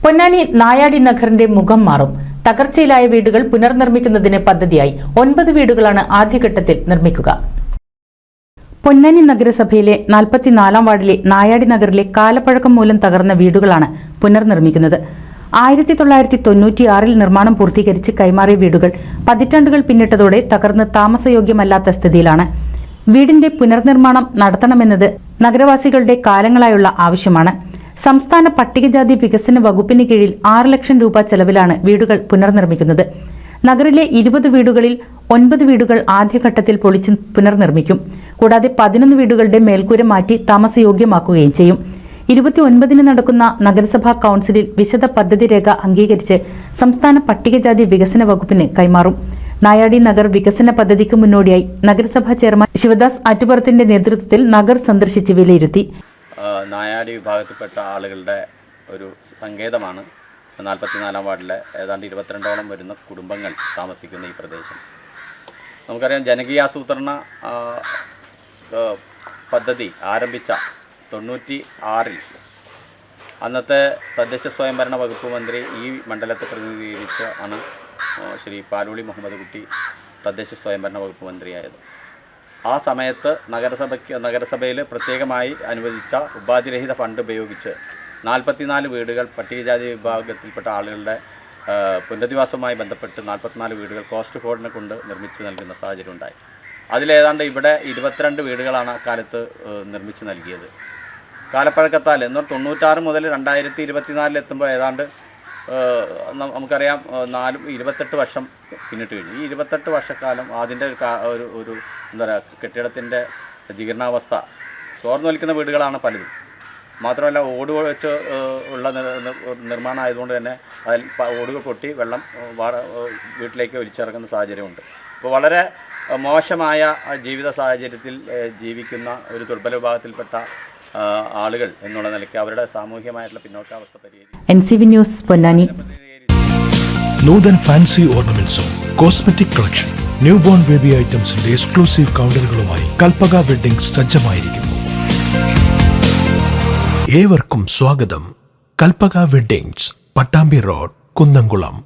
പൊന്നാനി നായാടി നഗറിന്റെ മുഖം മാറും. തകർച്ചയിലായ വീടുകൾ പുനർനിർമ്മിക്കുന്നതിന് പദ്ധതിയായി 9 വീടുകളാണ് ആദ്യഘട്ടത്തിൽ നിർമ്മിക്കുക. പൊന്നാനി നഗരസഭയിലെ 44-ാം വാർഡിലെ നായാടി നഗറിലെ കാലപ്പഴക്കം മൂലം തകർന്ന വീടുകളാണ് പുനർനിർമ്മിക്കുന്നത്. 1996-ൽ നിർമ്മാണം പൂർത്തീകരിച്ച് കൈമാറിയ വീടുകൾ പതിറ്റാണ്ടുകൾ പിന്നിട്ടതോടെ തകർന്ന് താമസയോഗ്യമല്ലാത്ത സ്ഥിതിയിലാണ്. വീടിന്റെ പുനർനിർമ്മാണം നടത്തണമെന്നത് നഗരവാസികളുടെ കാലങ്ങളായുള്ള ആവശ്യമാണ്. സംസ്ഥാന പട്ടികജാതി വികസന വകുപ്പിന് കീഴിൽ 6 ലക്ഷം രൂപ ചെലവിലാണ് വീടുകൾ പുനർനിർമ്മിക്കുന്നത്. നഗറിലെ 20 വീടുകളിൽ 9 വീടുകൾ ആദ്യഘട്ടത്തിൽ പൊളിച്ച് പുനർനിർമ്മിക്കും. കൂടാതെ 11 വീടുകളുടെ മേൽക്കൂര മാറ്റി താമസയോഗ്യമാക്കുകയും ചെയ്യും. 29-ന് നടക്കുന്ന നഗരസഭാ കൌൺസിലിൽ വിശദ പദ്ധതി രേഖ അംഗീകരിച്ച് സംസ്ഥാന പട്ടികജാതി വികസന വകുപ്പിന് കൈമാറും. നായാടി നഗർ വികസന പദ്ധതിക്ക് മുന്നോടിയായി നഗരസഭാ ചെയർമാൻ ശിവദാസ് ആറ്റുപുറത്തിന്റെ നേതൃത്വത്തിൽ നഗർ സന്ദർശിച്ച് വിലയിരുത്തി. നായാടി വിഭാഗത്തിൽപ്പെട്ട ആളുകളുടെ ഒരു സങ്കേതമാണ് 44-ാം വാർഡിലെ ഏതാണ്ട് 22ഓളം വരുന്ന കുടുംബങ്ങൾ താമസിക്കുന്ന ഈ പ്രദേശം. നമുക്കറിയാം, ജനകീയാസൂത്രണ പദ്ധതി ആരംഭിച്ച 96-ൽ അന്നത്തെ തദ്ദേശ സ്വയംഭരണ വകുപ്പ് മന്ത്രി ഈ മണ്ഡലത്തെ പ്രതിനിധീകരിച്ച് ആണ് ശ്രീ പാലോളി മുഹമ്മദ് കുട്ടി തദ്ദേശ സ്വയംഭരണ വകുപ്പ് മന്ത്രിയായത്. ആ സമയത്ത് നഗരസഭയിൽ പ്രത്യേകമായി അനുവദിച്ച ഉപാധിരഹിത ഫണ്ട് ഉപയോഗിച്ച് 44 വീടുകൾ പട്ടികജാതി വിഭാഗത്തിൽപ്പെട്ട ആളുകളുടെ പുനരധിവാസവുമായി ബന്ധപ്പെട്ട് 44 വീടുകൾ കോസ്റ്റ് ഫോർഡിനെ കൊണ്ട് നിർമ്മിച്ച് നൽകുന്ന സാഹചര്യം ഉണ്ടായി. അതിലേതാണ്ട് ഇവിടെ 22 വീടുകളാണ് അക്കാലത്ത് നിർമ്മിച്ച് നൽകിയത്. കാലപ്പഴക്കത്താൽ എന്നാൽ 96 മുതൽ 2024 എത്തുമ്പോൾ ഏതാണ്ട് നമുക്കറിയാം 28 വർഷം പിന്നിട്ട് കഴിഞ്ഞു. ഈ 28 വർഷക്കാലം അതിൻ്റെ ഒരു എന്താ പറയുക, കെട്ടിടത്തിൻ്റെ ജീർണാവസ്ഥ ചോർന്നു വലിക്കുന്ന വീടുകളാണ് പലതും. മാത്രമല്ല, ഓട് വെച്ച് ഉള്ള നിർമ്മാണം ആയതുകൊണ്ട് തന്നെ അതിൽ ഓടുകൾ പൊട്ടി വെള്ളം വീട്ടിലേക്ക് ഒലിച്ചിറങ്ങുന്ന സാഹചര്യമുണ്ട്. അപ്പോൾ വളരെ മോശമായ ജീവിത സാഹചര്യത്തിൽ ജീവിക്കുന്ന ഒരു ദുർബല വിഭാഗത്തിൽപ്പെട്ട ആളുകൾ എന്നുള്ള നിലയ്ക്ക് അവരുടെ സാമൂഹികമായിട്ടുള്ള പിന്നോക്കാവസ്ഥ പരിഹരിക്കും. NCV news Ponnani. Nutan fancy ഓർണമെന്റ്സും cosmetic collection, new born baby ഐറ്റംസിന്റെ എക്സ്ക്ലൂസീവ് കൗണ്ടറുകളുമായി കൽപ്പക വെഡ്ഡിംഗ് സജ്ജമായിരിക്കുന്നു. ഏവർക്കും സ്വാഗതം. Kalpaka weddings, Pattambi road, Kunnamkulam.